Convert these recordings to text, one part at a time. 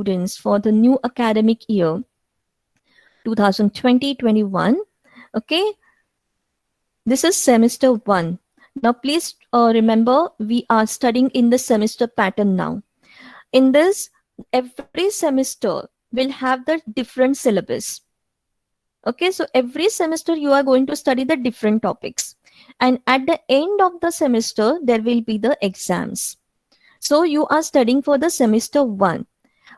students for the new academic year 2020-21. Okay, this is semester 1. Now please remember we are studying in the semester pattern now. In this, every semester will have the different syllabus. Okay, so every semester you are going to study the different topics. And at the end of the semester, there will be the exams. So you are studying for the semester 1.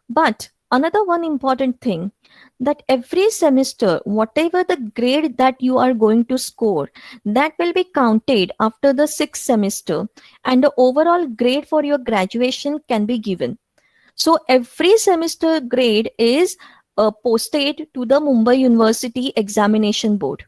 But another one important thing, that every semester, whatever the grade that you are going to score, that will be counted after the 6th semester, and the overall grade for your graduation can be given. So every semester grade is posted to the Mumbai University Examination Board.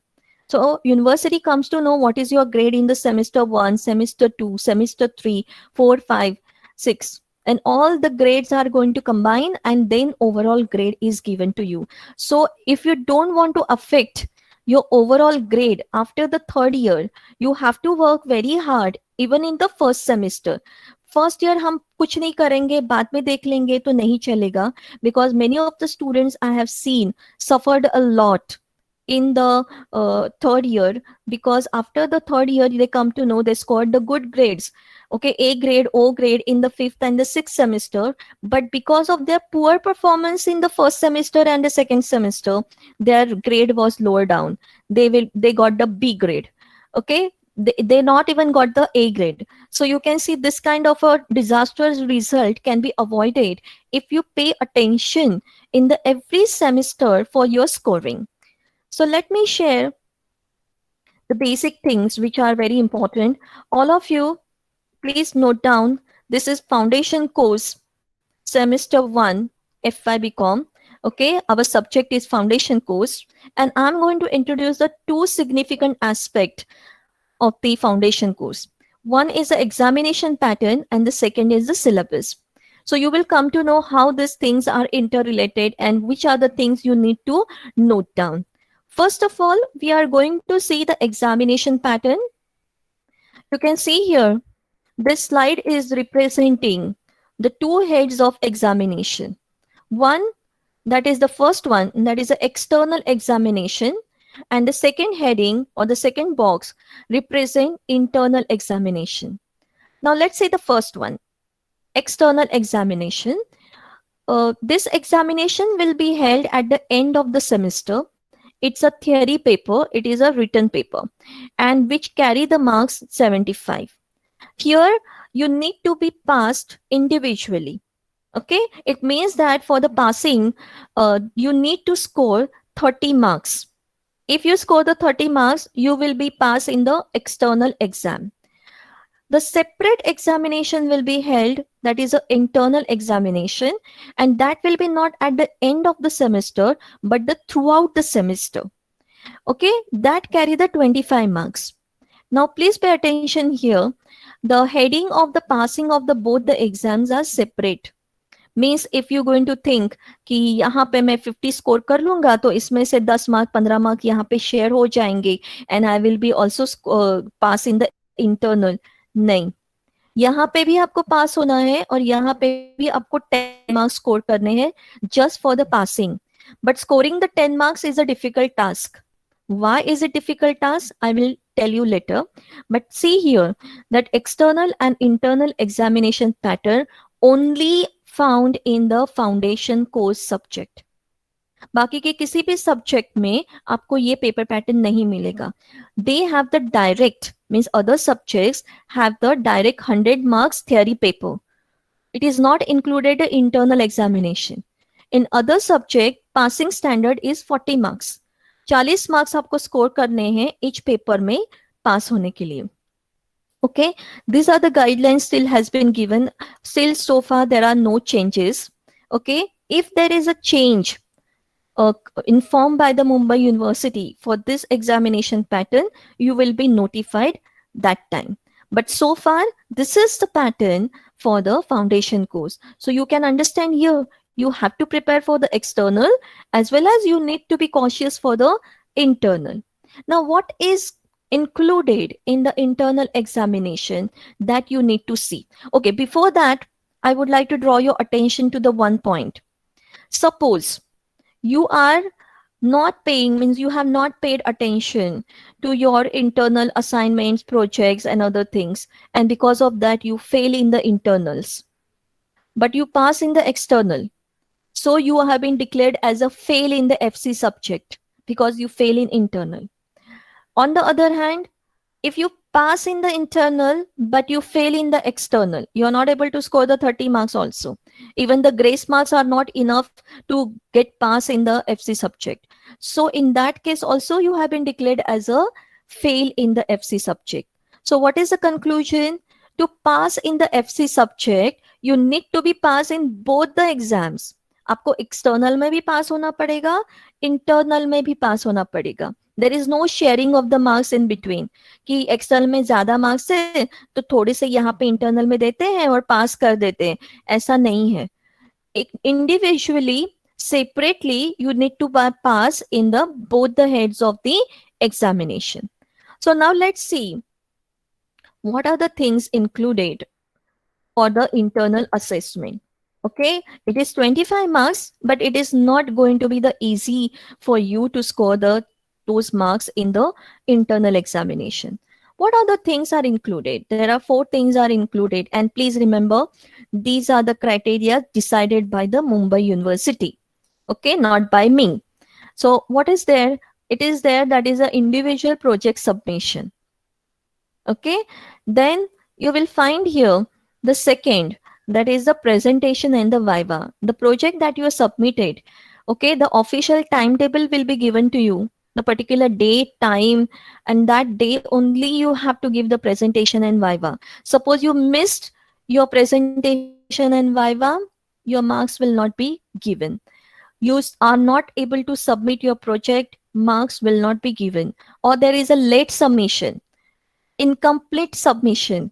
So university comes to know what is your grade in the semester 1, semester 2, semester 3, 4, 5, 6. And all the grades are going to combine, and then overall grade is given to you. So if you don't want to affect your overall grade after the 3rd year, you have to work very hard even in the 1st semester. First year हम कुछ नहीं करेंगे, बाद में देख लेंगे तो नहीं चलेगा, because many of the students I have seen suffered a lot in the 3rd year, because after the 3rd year they come to know they scored the good grades, okay, A grade, O grade in the 5th and the 6th semester, but because of their poor performance in the 1st semester and the 2nd semester, their grade was lower down. They got the B grade, okay, they not even got the A grade. So you can see this kind of a disastrous result can be avoided if you pay attention in the every semester for your scoring. So let me share the basic things which are very important. All of you, please note down, this is foundation course, semester 1, FY BCom. Okay, our subject is foundation course, and I'm going to introduce the 2 significant aspects of the foundation course. One is the examination pattern and the second is the syllabus. So you will come to know how these things are interrelated and which are the things you need to note down. First of all, we are going to see the examination pattern. You can see here, this slide is representing the 2 heads of examination. One, that is the first one, that is the external examination, and the second heading or the second box represent internal examination. Now let's say the first one, external examination. This examination will be held at the end of the semester. It's a theory paper, it is a written paper, and which carry the marks 75. Here you need to be passed individually. Okay, it means that for the passing, you need to score 30 marks. If you score the 30 marks, you will be passed in the external exam. The separate examination will be held, that is an internal examination, and that will be not at the end of the semester, but throughout the semester. Okay, that carry the 25 marks. Now please pay attention here. The heading of the passing of the both the exams are separate. Means if you're going to think कि यहाँ पे मैं 50 score कर लूंगा तो इसमें से 10 mark 15 mark यहाँ पे शेयर हो जाएंगे and I will be also pass in the internal. नहीं, यहाँ पे भी आपको पास होना है और यहाँ पे भी आपको 10 मार्क्स स्कोर करने हैं just for the passing. But scoring the 10 marks is a difficult task. Why is it difficult task? I will tell you later. But see here that external and internal examination pattern only found in the foundation course subject. बाकी के किसी भी subject में आपको ये paper pattern नहीं मिलेगा. They have the direct, means other subjects have the direct 100 marks theory paper. It is not included the internal examination. In other subject, passing standard is 40 marks. 40 marks आपको score करने हैं each paper में पास होने के लिए. Okay, these are the guidelines still has been given. Still so far there are no changes. Okay, if there is a change informed by the Mumbai University for this examination pattern, you will be notified that time. But so far, this is the pattern for the foundation course. So you can understand here, you have to prepare for the external as well as you need to be cautious for the internal. Now, what is included in the internal examination that you need to see? Okay, before that, I would like to draw your attention to the one point. Suppose you are not paying, means you have not paid attention to your internal assignments, projects, and other things, and because of that you fail in the internals, but you pass in the external. So you have been declared as a fail in the FC subject because you fail in internal. On the other hand, if you pass in the internal but you fail in the external, you are not able to score the 30 marks also. Even the grace marks are not enough to get pass in the FC subject. So in that case also you have been declared as a fail in the FC subject. So what is the conclusion? To pass in the FC subject you need to be pass in both the exams. आपको external में भी पास होना पड़ेगा, internal में भी पास होना पड़ेगा. There is no sharing of the marks in between कि एक्सटर्नल में ज्यादा मार्क्स है तो थोड़े से यहाँ पे इंटरनल में देते हैं और पास कर देते हैं, ऐसा नहीं है. Individually, separately, you need to pass in the both the heads of the examination. So now let's see what are the things included for the internal assessment. Okay, it is 25 marks, but it is not going to be the easy for you to score the those marks in the internal examination. What are the things are included? There are 4 things are included, and please remember these are the criteria decided by the Mumbai University. Okay, not by me. So what is there? It is there that is an individual project submission. Okay, then you will find here the second, that is the presentation and the viva. The project that you have submitted, okay, the official timetable will be given to you, the particular date, time, and that day only you have to give the presentation and viva. Suppose you missed your presentation and viva, your marks will not be given. You are not able to submit your project, marks will not be given. Or there is a late submission, incomplete submission,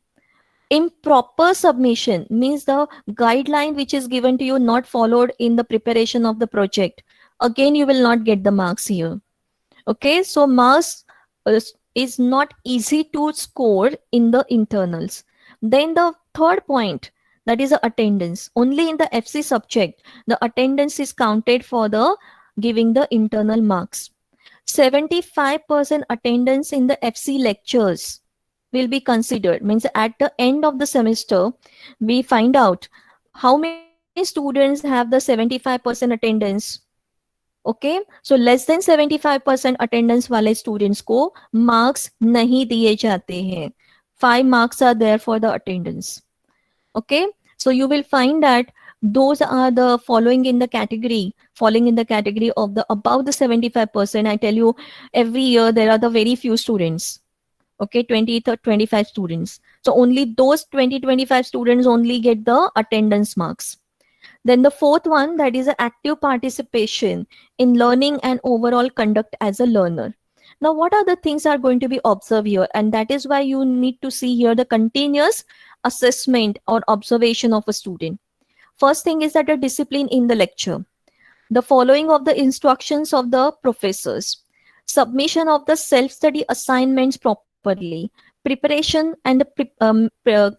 improper submission, means the guideline which is given to you not followed in the preparation of the project, again you will not get the marks here. Okay, so marks is not easy to score in the internals. Then the third point, that is the attendance. Only in the FC subject the attendance is counted for the giving the internal marks. 75% attendance in the FC lectures will be considered, means at the end of the semester we find out how many students have the 75% attendance. Okay, so less than 75% attendance वाले students को marks नहीं दिए जाते हैं. 5 marks are there for the attendance. Okay, so you will find that those are the following in the category, falling in the category of the above the 75%. I tell you, every year there are the very few students. Okay, 20 to 25 students, so only those 20-25 students only get the attendance marks. Then the fourth one, that is active participation in learning and overall conduct as a learner. Now what are the things are going to be observed here, and that is why you need to see here the continuous assessment or observation of a student. First thing is that a discipline in the lecture, the following of the instructions of the professors, submission of the self-study assignments properly, preparation and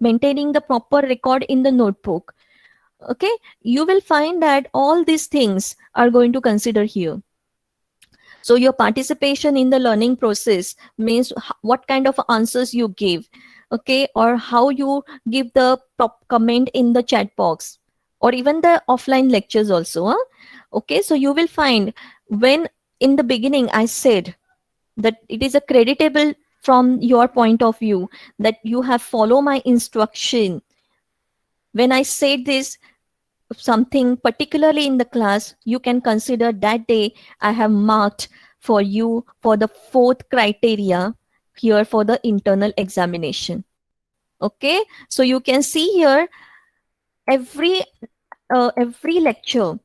maintaining the proper record in the notebook. Okay, you will find that all these things are going to consider here. So your participation in the learning process means what kind of answers you give, okay, or how you give the comment in the chat box, or even the offline lectures also. Huh? Okay, so you will find when in the beginning I said that it is a creditable from your point of view that you have followed my instruction. When I said this something particularly in the class, you can consider that day I have marked for you for the fourth criteria here for the internal examination. Okay, so you can see here every lecture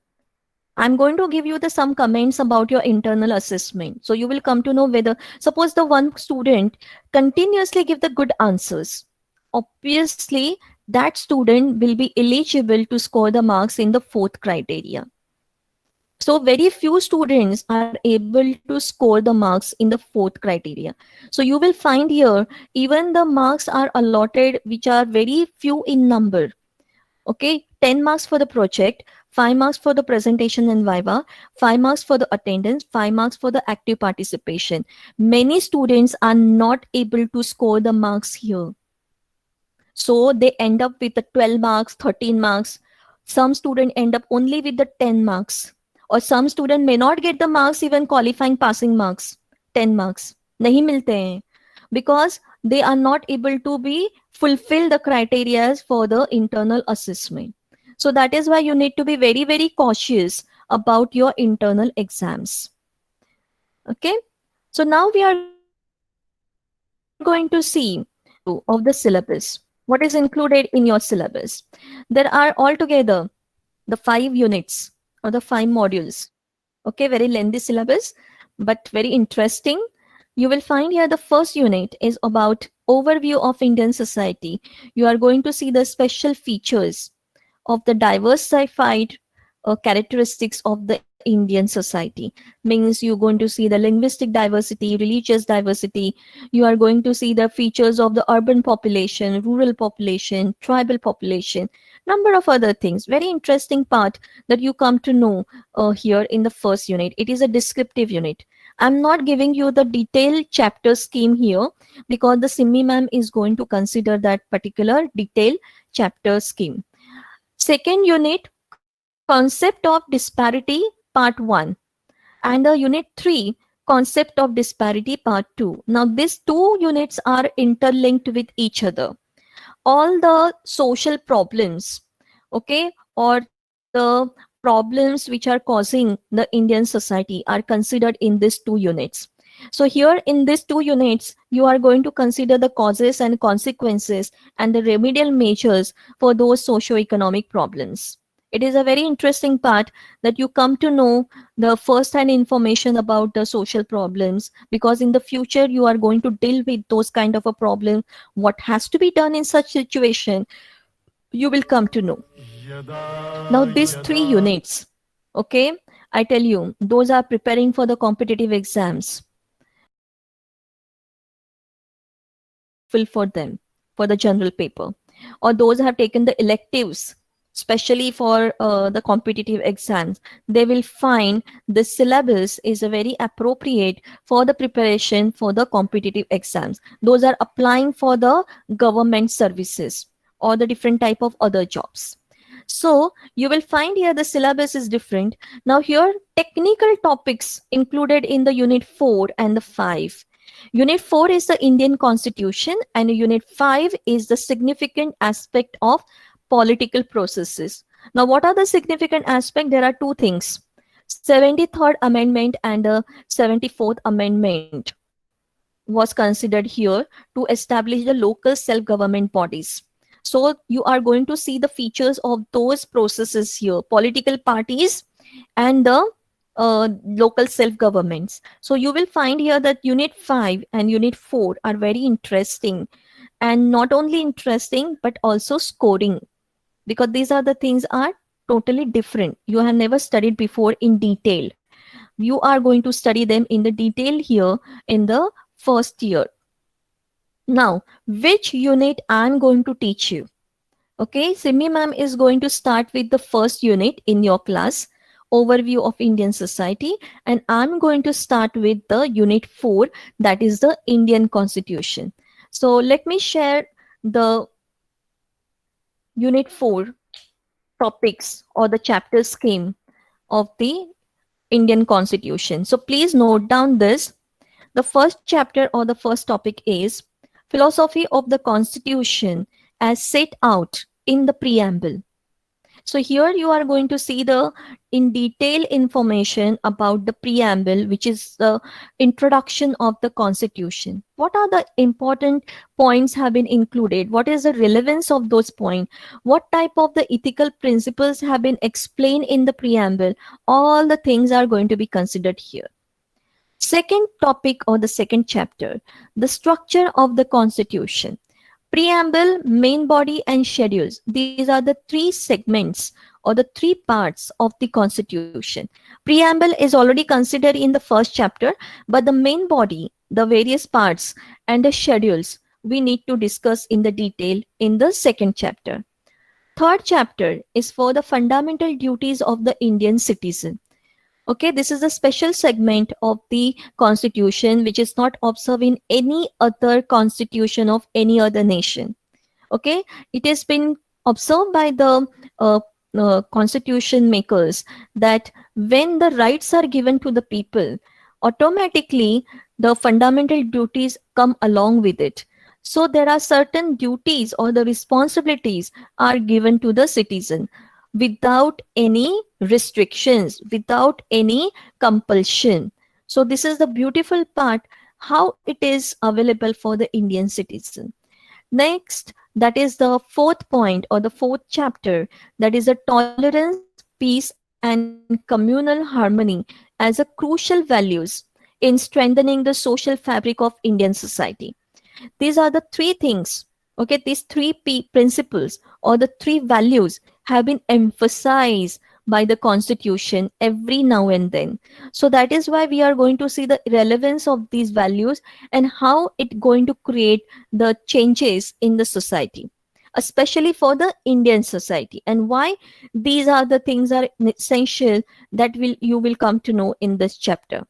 I'm going to give you the some comments about your internal assessment. So you will come to know whether, suppose the one student continuously give the good answers, obviously that student will be eligible to score the marks in the fourth criteria. So very few students are able to score the marks in the fourth criteria. So you will find here even the marks are allotted which are very few in number. Okay, 10 marks for the project, 5 marks for the presentation and viva, 5 marks for the attendance, 5 marks for the active participation. Many students are not able to score the marks here. So they end up with the 12 marks, 13 marks. Some student end up only with the 10 marks. Or some student may not get the marks even qualifying passing marks. 10 marks. नहीं मिलते हैं. Because they are not able to be fulfill the criteria for the internal assessment. So that is why you need to be very, very cautious about your internal exams. Okay. So now we are going to see overview of the syllabus. What is included in your syllabus? There are altogether the 5 units or the 5 modules. Okay, very lengthy syllabus, but very interesting. You will find here the first unit is about overview of Indian society. You are going to see the special features of the diversified characteristics of the Indian society. Means you're going to see the linguistic diversity, religious diversity. You are going to see the features of the urban population, rural population, tribal population, number of other things. Very interesting part that you come to know here in the first unit. It is a descriptive unit. I'm not giving you the detailed chapter scheme here because the Simmi ma'am is going to consider that particular detailed chapter scheme. Second unit, concept of disparity, part 1. And the unit 3, concept of disparity, part 2. Now, these two units are interlinked with each other. All the social problems, okay, or the problems which are causing the Indian society are considered in these two units. So here in these two units, you are going to consider the causes and consequences and the remedial measures for those socio-economic problems. It is a very interesting part that you come to know the first-hand information about the social problems, because in the future you are going to deal with those kind of a problem. What has to be done in such situation, you will come to know. Now these 3 units, okay, I tell you, those are preparing for the competitive exams. You are going to see the syllabus is very helpful for them for the general paper, or those have taken the electives especially for the competitive exams. They will find the syllabus is a very appropriate for the preparation for the competitive exams. Those are applying for the government services or the different type of other jobs. So you will find here the syllabus is different. Now here technical topics included in the unit 4 and the 5. Unit 4 is the Indian Constitution and Unit 5 is the significant aspect of political processes. Now what are the significant aspect? There are two things. 73rd Amendment and the 74th Amendment was considered here to establish the local self-government bodies. So you are going to see the features of those processes here, political parties and the local self-governments. So you will find here that Unit 5 and Unit 4 are very interesting, and not only interesting but also scoring, because these are the things are totally different. You have never studied before in detail. You are going to study them in the detail here in the first year. Now, which unit I'm going to teach you? Okay, Simi ma'am is going to start with the first unit in your class, overview of Indian society, and I'm going to start with the unit 4, that is the Indian Constitution. So let me share the unit 4 topics or the chapter scheme of the Indian Constitution. So please note down this. The first chapter or the first topic is Philosophy of the Constitution as set out in the preamble. So here you are going to see the in detail information about the preamble, which is the introduction of the Constitution. What are the important points have been included? What is the relevance of those points? What type of the ethical principles have been explained in the preamble? All the things are going to be considered here. Second topic or the second chapter, the structure of the Constitution. Preamble, main body, and schedules. These are the 3 segments or the 3 parts of the Constitution. Preamble is already considered in the first chapter, but the main body, the various parts, and the schedules we need to discuss in the detail in the second chapter. third chapter is for the fundamental duties of the Indian citizen. Okay, this is a special segment of the constitution which is not observed in any other constitution of any other nation. Okay, it has been observed by the uh, constitution makers that when the rights are given to the people, automatically the fundamental duties come along with it. So there are certain duties or the responsibilities are given to the citizen without any restrictions, without any compulsion. So this is the beautiful part, how it is available for the Indian citizen. Next, that is the fourth point or the fourth chapter, that is the tolerance, peace, and communal harmony as a crucial values in strengthening the social fabric of Indian society. These are the three things. Okay, these three principles or the three values have been emphasized by the constitution every now and then. So that is why we are going to see the relevance of these values and how it going to create the changes in the society, especially for the Indian society, and why these are the things are essential, that will you will come to know in this chapter.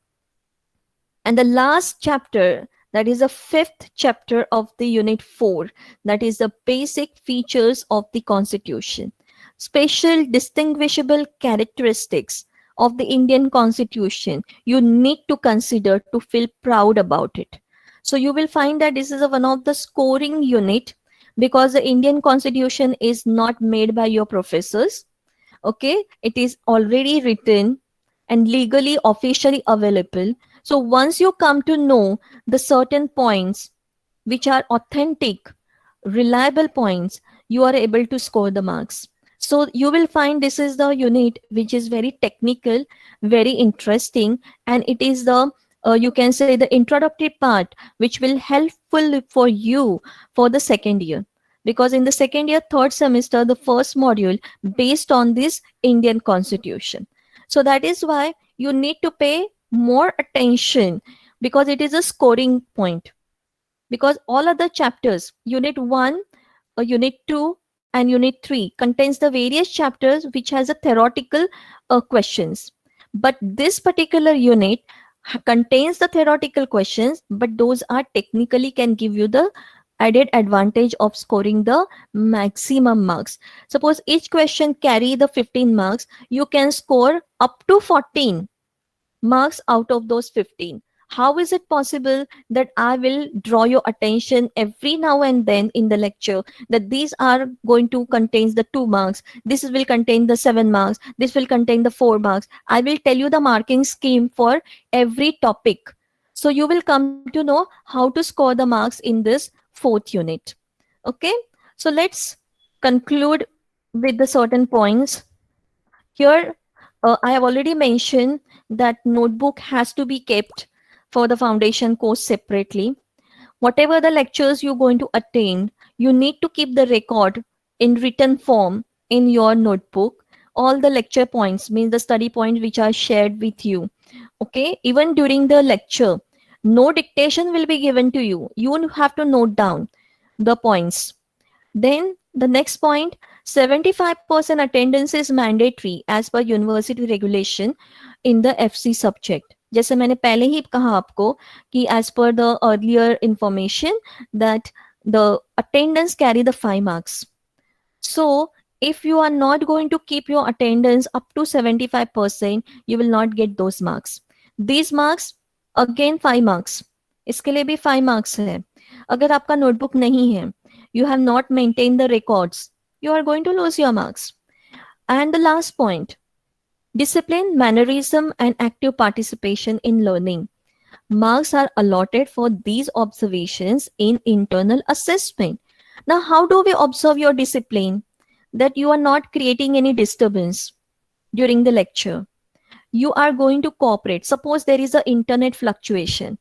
And the last chapter, that is the fifth chapter of the unit 4, that is the basic features of the constitution. Special distinguishable characteristics of the Indian constitution you need to consider to feel proud about it. So you will find that this is one of the scoring unit, because the Indian constitution is not made by your professors. Okay, it is already written and legally officially available. So once you come to know the certain points which are authentic, reliable points, you are able to score the marks. So you will find this is the unit which is very technical, very interesting, and it is the you can say the introductory part which will helpful for you for the second year, because in the second year third semester the first module based on this Indian constitution. So that is why you need to pay more attention, because it is a scoring point. Because all other chapters, unit 1, unit 2, and unit 3 contains the various chapters which has a theoretical questions. But this particular unit contains the theoretical questions, but those are technically can give you the added advantage of scoring the maximum marks. Suppose each question carry the 15 marks, you can score up to 14 marks out of those 15. How is it possible that I will draw your attention every now and then in the lecture that these are going to contain the 2 marks, this will contain the 7 marks, this will contain the 4 marks. I will tell you the marking scheme for every topic. So you will come to know how to score the marks in this fourth unit. Okay, so let's conclude with the certain points. Here, I have already mentioned that notebook has to be kept for the foundation course separately. Whatever the lectures you're going to attend, you need to keep the record in written form in your notebook. All the lecture points, means the study points which are shared with you. Okay, even during the lecture, no dictation will be given to you. You have to note down the points. Then the next point, 75% attendance is mandatory as per university regulation in the FC subject. जैसे मैंने पहले ही कहा आपको कि as per the earlier information that the attendance carry the 5 marks. So if you are not going to keep your attendance up to 75%, you will not get those marks. These marks again 5 marks. इसके लिए भी 5 marks है. अगर आपका notebook नहीं है, you have not maintained the records, you are going to lose your marks. And the last point, discipline, mannerism, and active participation in learning. Marks are allotted for these observations in internal assessment. Now, how do we observe your discipline? That you are not creating any disturbance during the lecture. You are going to cooperate. Suppose there is an internet fluctuation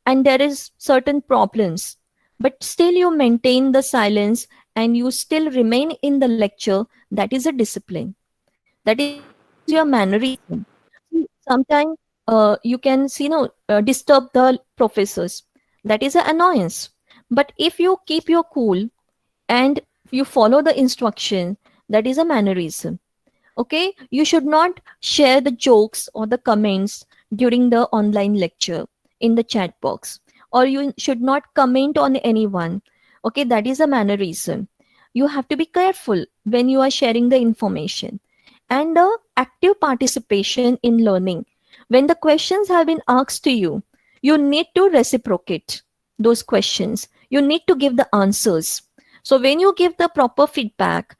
and there is certain problems, but still you maintain the silence and you still remain in the lecture. That is a discipline. That is your mannerism. Sometimes you can see disturb the professors. That is an annoyance. But if you keep your cool and you follow the instruction, That is a mannerism. Okay, you should not share the jokes or the comments during the online lecture in the chat box, or you should not comment on anyone. Okay, that is a mannerism. You have to be careful when you are sharing the information. And active participation in learning. When the questions have been asked to you, you need to reciprocate those questions. You need to give the answers. So when you give the proper feedback,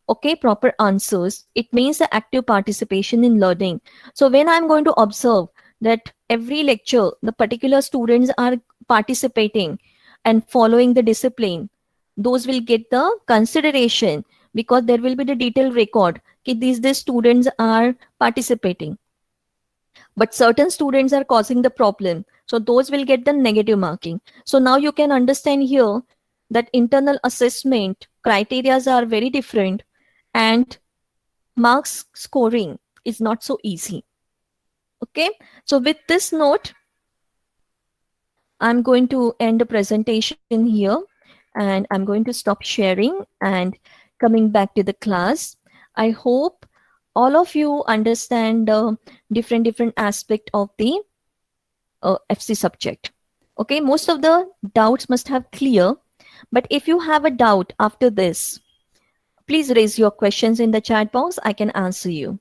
okay, proper answers, it means the active participation in learning. So when I'm going to observe that every lecture the particular students are participating and following the discipline, those will get the consideration, because there will be the detailed record that these students are participating, but certain students are causing the problem, so those will get the negative marking. So now you can understand here that internal assessment criteria are very different, and marks scoring is not so easy. Okay, so with this note, I'm going to end the presentation here, and I'm going to stop sharing and coming back to the class. I hope all of you understand the different aspect of the FC subject. Okay, most of the doubts must have clear, but if you have a doubt after this, please raise your questions in the chat box. I can answer you.